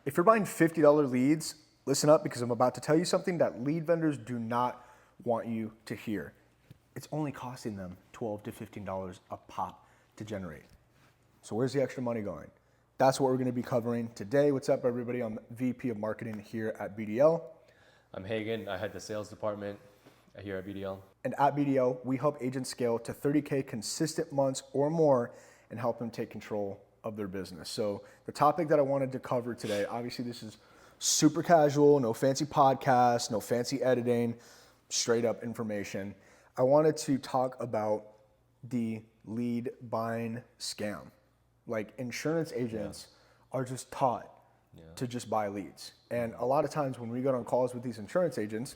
If you're buying $50 leads, listen up because I'm about to tell you something that lead vendors do not want you to hear. It's only costing them $12 to $15 a pop to generate. So where's the extra money going? That's what we're going to be covering today. What's up, everybody? I'm VP of Marketing here at BDL. I'm Hagen. I head the sales department here at BDL. And at BDL, we help agents scale to 30K consistent months or more and help them take control of their business. So the topic that I wanted to cover today, obviously this is super casual, no fancy podcast, no fancy editing, straight up information. I wanted to talk about the lead buying scam. Like insurance agents are just taught to just buy leads. And a lot of times when we get on calls with these insurance agents,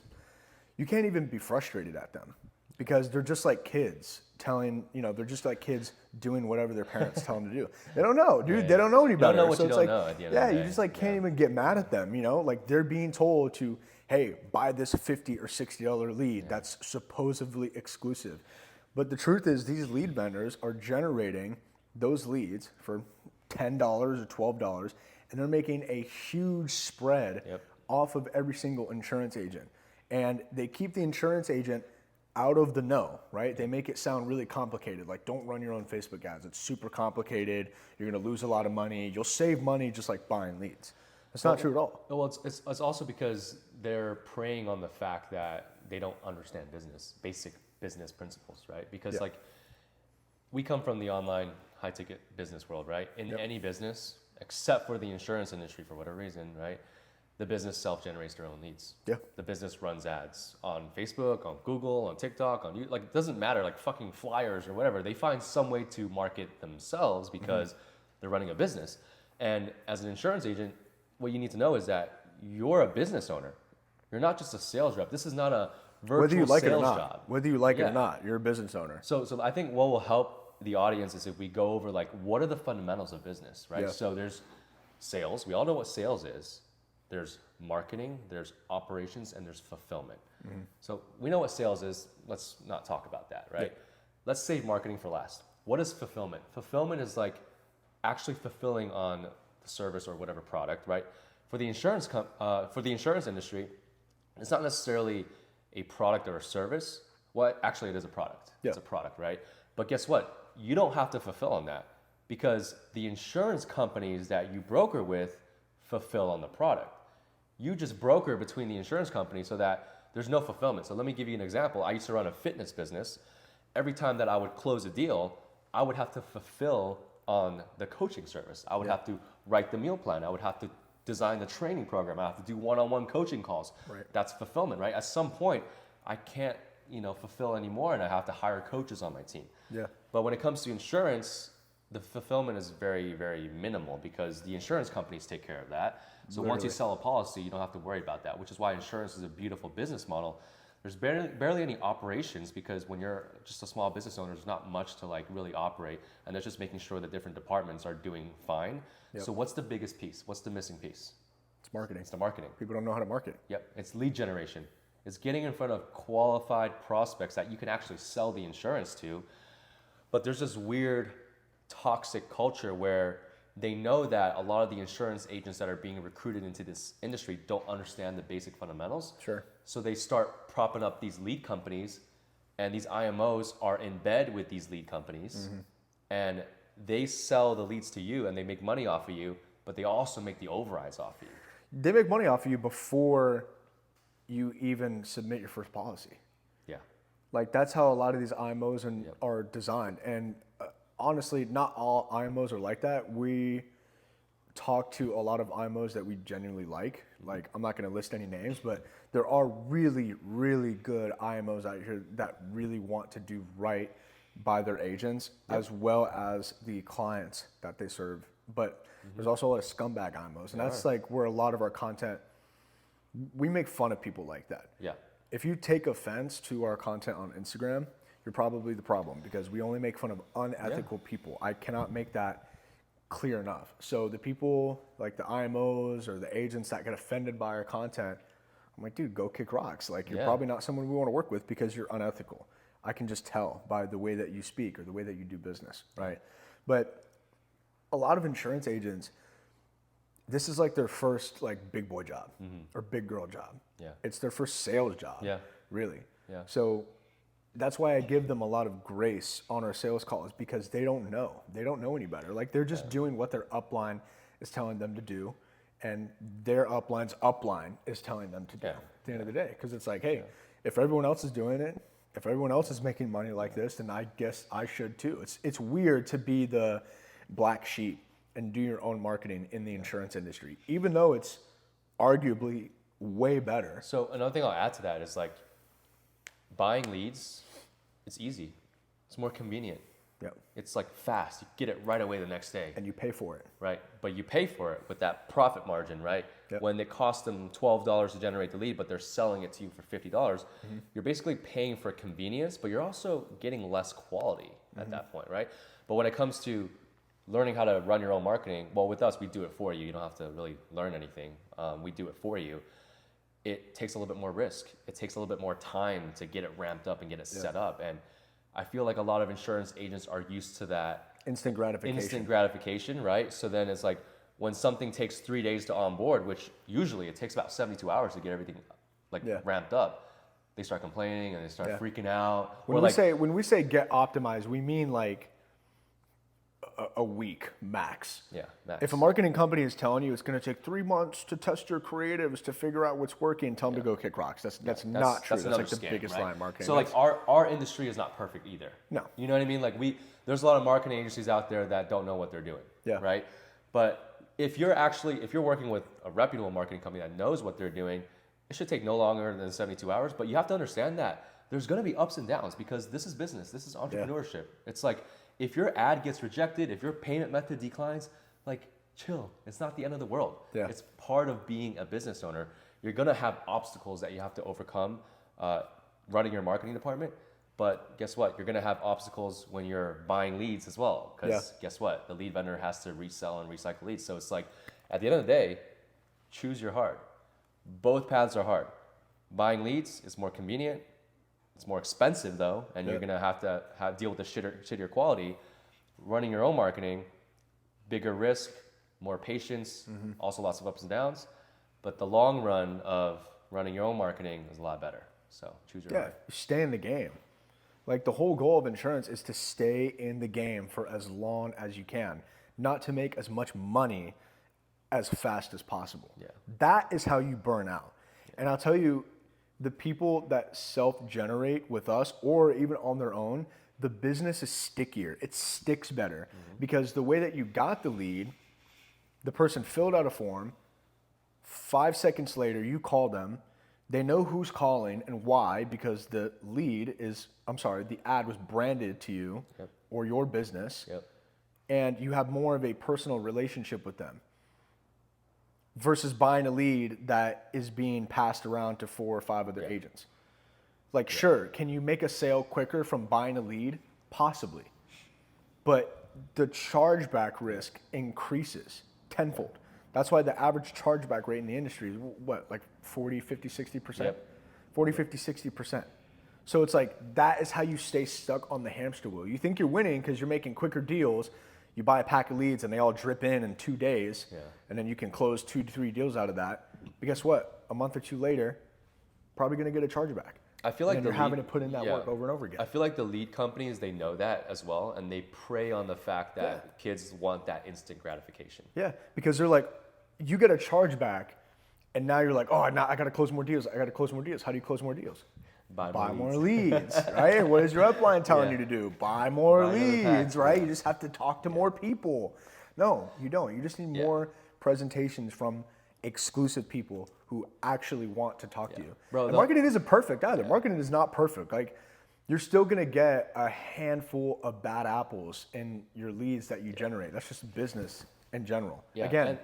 you can't even be frustrated at them because they're just like kids they're just like kids doing whatever their parents tell them to do. They don't know, dude. They don't know any better. You don't know what so you it's don't like, know at the end of the day. You just like can't even get mad at them, Like they're being told to, hey, buy this $50 or $60 lead that's supposedly exclusive. But the truth is these lead vendors are generating those leads for $10 or $12, and they're making a huge spread off of every single insurance agent. And they keep the insurance agent out of the know, right? They make it sound really complicated. Like, don't run your own Facebook ads. It's super complicated. You're going to lose a lot of money. You'll save money just like buying leads. That's not true at all. Well, it's also because they're preying on the fact that they don't understand basic business principles, right? Because like we come from the online high ticket business world, right? In any business, except for the insurance industry for whatever reason, right? The business self-generates their own leads. Yeah. The business runs ads on Facebook, on Google, on TikTok, on you. Like, it doesn't matter, like fucking flyers or whatever. They find some way to market themselves because they're running a business. And as an insurance agent, what you need to know is that you're a business owner. You're not just a sales rep. This is not a virtual sales job. Whether you like it or not, you're a business owner. So I think what will help the audience is if we go over like, what are the fundamentals of business, right? Yeah. So there's sales. We all know what sales is. There's marketing, there's operations, and there's fulfillment. So we know what sales is. Let's not talk about that, right? Yeah. Let's save marketing for last. What is fulfillment? Fulfillment is like actually fulfilling on the service or whatever product, right? For the insurance industry, it's not necessarily a product or a service. Well, actually, it is a product. Yeah. It's a product, right? But guess what? You don't have to fulfill on that because the insurance companies that you broker with fulfill on the product. You just broker between the insurance company so that there's no fulfillment. So let me give you an example. I used to run a fitness business. Every time that I would close a deal, I would have to fulfill on the coaching service. I would have to write the meal plan. I would have to design the training program. I have to do one-on-one coaching calls. Right. That's fulfillment, right? At some point, I can't, fulfill anymore and I have to hire coaches on my team. Yeah. But when it comes to insurance, the fulfillment is very, very minimal because the insurance companies take care of that. So once you sell a policy, you don't have to worry about that, which is why insurance is a beautiful business model. There's barely any operations because when you're just a small business owner, there's not much to like really operate, and that's just making sure that different departments are doing fine. Yep. So what's the biggest piece? What's the missing piece? It's marketing. It's the marketing. People don't know how to market. Yep, it's lead generation. It's getting in front of qualified prospects that you can actually sell the insurance to, but there's this weird toxic culture where they know that a lot of the insurance agents that are being recruited into this industry don't understand the basic fundamentals. Sure. So they start propping up these lead companies, and these IMOs are in bed with these lead companies, and they sell the leads to you and they make money off of you, but they also make the overrides off of you. They make money off of you before you even submit your first policy. Yeah. Like that's how a lot of these IMOs are designed. And honestly, not all IMOs are like that. We talk to a lot of IMOs that we genuinely like. Like, I'm not going to list any names, but there are really, really good IMOs out here that really want to do right by their agents as well as the clients that they serve. But there's also a lot of scumbag IMOs, and that's like where a lot of our content, we make fun of people like that. Yeah. If you take offense to our content on Instagram, you're probably the problem because we only make fun of unethical people. I cannot make that clear enough. So the people like the IMOs or the agents that get offended by our content, I'm like, dude, go kick rocks. Like you're probably not someone we want to work with because you're unethical. I can just tell by the way that you speak or the way that you do business, right? But a lot of insurance agents, this is like their first like big boy job or big girl job. Yeah. It's their first sales job. Yeah. Really. Yeah. So that's why I give them a lot of grace on our sales calls, because they don't know. They don't know any better. Like they're just doing what their upline is telling them to do, and their upline's upline is telling them to do at the end of the day. Because it's like, hey, if everyone else is doing it, if everyone else is making money like this, then I guess I should too. It's weird to be the black sheep and do your own marketing in the insurance industry, even though it's arguably way better. So another thing I'll add to that is like buying leads, it's easy. It's more convenient. Yeah. It's like fast. You get it right away the next day. And you pay for it. Right. But you pay for it with that profit margin, right? Yep. When it costs them $12 to generate the lead, but they're selling it to you for $50, you're basically paying for convenience, but you're also getting less quality at that point, right? But when it comes to learning how to run your own marketing, well, with us, we do it for you. You don't have to really learn anything. We do it for you. It takes a little bit more risk. It takes a little bit more time to get it ramped up and get it set up. And I feel like a lot of insurance agents are used to that instant gratification, right? So then it's like when something takes 3 days to onboard, which usually it takes about 72 hours to get everything ramped up, they start complaining and they start freaking out. When we say get optimized, we mean like a week max. Yeah, max. If a marketing company is telling you it's going to take 3 months to test your creatives to figure out what's working, tell them to go kick rocks. That's not true. That's like the biggest lie in marketing. So like our industry is not perfect either. No. You know what I mean? Like there's a lot of marketing agencies out there that don't know what they're doing. Yeah. Right. But if you're working with a reputable marketing company that knows what they're doing, it should take no longer than 72 hours. But you have to understand that there's going to be ups and downs, because this is business. This is entrepreneurship. Yeah. It's like, if your ad gets rejected, if your payment method declines, like chill. It's not the end of the world. Yeah. It's part of being a business owner. You're gonna have obstacles that you have to overcome running your marketing department. But guess what? You're gonna have obstacles when you're buying leads as well. Because guess what? The lead vendor has to resell and recycle leads. So it's like, at the end of the day, choose your heart. Both paths are hard. Buying leads is more convenient. It's more expensive though, and you're gonna have to deal with the shittier quality. Running your own marketing, bigger risk, more patience, also lots of ups and downs. But the long run of running your own marketing is a lot better. So choose your heart. Stay in the game. Like the whole goal of insurance is to stay in the game for as long as you can, not to make as much money as fast as possible. Yeah. That is how you burn out. And I'll tell you, the people that self-generate with us or even on their own, the business is stickier. It sticks better because the way that you got the lead, the person filled out a form, 5 seconds later you call them, they know who's calling and why, because the ad was branded to you or your business, and you have more of a personal relationship with them. Versus buying a lead that is being passed around to 4 or 5 other agents. Like, sure, can you make a sale quicker from buying a lead? Possibly. But the chargeback risk increases tenfold. That's why the average chargeback rate in the industry is what, like 40, 50, 60%? 40, 50, 60%. So it's like, that is how you stay stuck on the hamster wheel. You think you're winning because you're making quicker deals. You buy a pack of leads and they all drip in 2 days, and then you can close 2 to 3 deals out of that. But guess what? A month or 2 later, probably going to get a chargeback. I feel like you're having to put in that work over and over again. I feel like the lead companies, they know that as well, and they prey on the fact that kids want that instant gratification. Yeah, because they're like, you get a chargeback, and now you're like, oh, I got to close more deals. I got to close more deals. How do you close more deals? Buy more leads, right? And what is your upline telling you to do? Buy more leads, right? You just have to talk to more people. No, you don't. You just need more presentations from exclusive people who actually want to talk to you. Bro, and marketing isn't perfect either. Marketing is not perfect. Like, you're still going to get a handful of bad apples in your leads that you generate. That's just business in general. Again,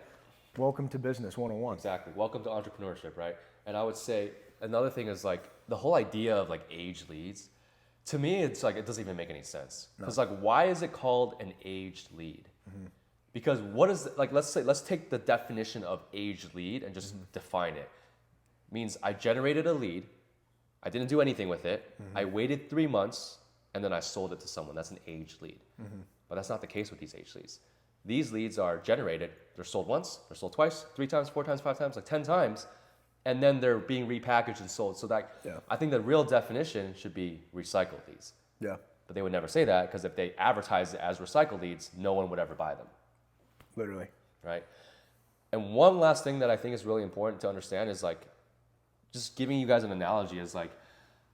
welcome to Business 101. Exactly. Welcome to entrepreneurship, right? And I would say another thing is like the whole idea of like aged leads. To me, it's like it doesn't even make any sense. Because like, why is it called an aged lead? Because what is like? Let's take the definition of aged lead and just define it. Means I generated a lead, I didn't do anything with it. I waited 3 months and then I sold it to someone. That's an aged lead. But that's not the case with these aged leads. These leads are generated, they're sold once, they're sold twice, 3 times, 4 times, 5 times, like 10 times, and then they're being repackaged and sold. So that I think the real definition should be recycled leads. Yeah. But they would never say that because if they advertise it as recycled leads, no one would ever buy them. Literally. Right? And one last thing that I think is really important to understand is like, just giving you guys an analogy is like,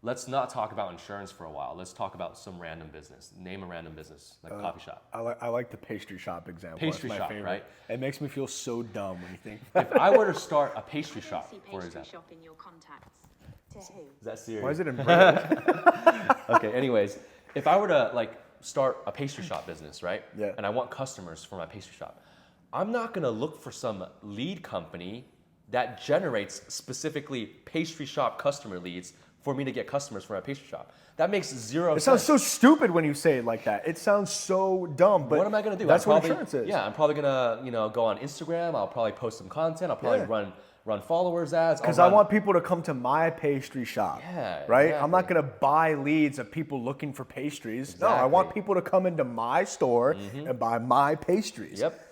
let's not talk about insurance for a while. Let's talk about some random business. Name a random business, like a coffee shop. I like the pastry shop example. Pastry That's my shop, favorite. right? It makes me feel so dumb when you think. If I were to start a pastry shop, for example. Shop in your contacts. To who? Is that serious? Why is it in British? Okay, anyways, if I were to like start a pastry shop business, right? Yeah. And I want customers for my pastry shop, I'm not gonna look for some lead company that generates specifically pastry shop customer leads for me to get customers for my pastry shop. That makes zero sense. It sounds so stupid when you say it like that. It sounds so dumb. But what am I gonna do? That's what insurance is. Yeah, I'm probably gonna go on Instagram. I'll probably post some content. I'll probably run followers ads. Because I want people to come to my pastry shop. Yeah, right? exactly. I'm not going to buy leads of people looking for pastries. No, I want people to come into my store and buy my pastries. Yep.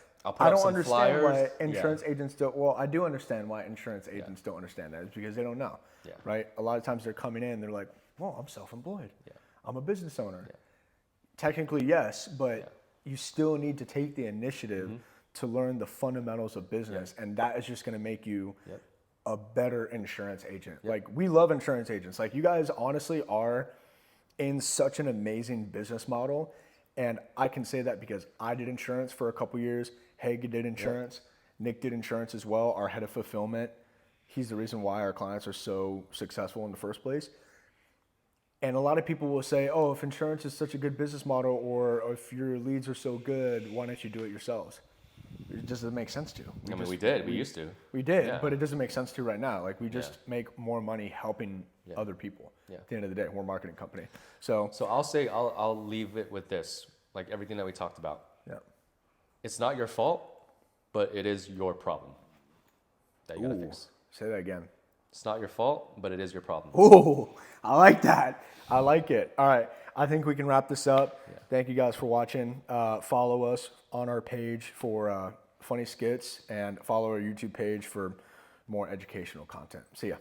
I don't understand why insurance agents don't. Well, I do understand why insurance agents don't understand that. It's because they don't know. Yeah. Right? A lot of times they're coming in, they're like, well, I'm self-employed. Yeah. I'm a business owner. Yeah. Technically, yes, but you still need to take the initiative to learn the fundamentals of business, and that is just going to make you a better insurance agent. Like, we love insurance agents. Like, you guys honestly are in such an amazing business model, and I can say that because I did insurance for a couple years. Haig did insurance. Nick did insurance as well, our head of fulfillment. He's the reason why our clients are so successful in the first place. And a lot of people will say, oh, if insurance is such a good business model, or if your leads are so good, why don't you do it yourselves? It just doesn't make sense to. We used to. We did, but it doesn't make sense to right now. Like, we just make more money helping other people. At the end of the day, we're a marketing company. So I'll leave it with this, like everything that we talked about. Yeah. It's not your fault, but it is your problem that you gotta fix. Say that again. It's not your fault, but it is your problem. Ooh, I like that. I like it. All right. I think we can wrap this up. Yeah. Thank you guys for watching. Follow us on our page for funny skits, and follow our YouTube page for more educational content. See ya.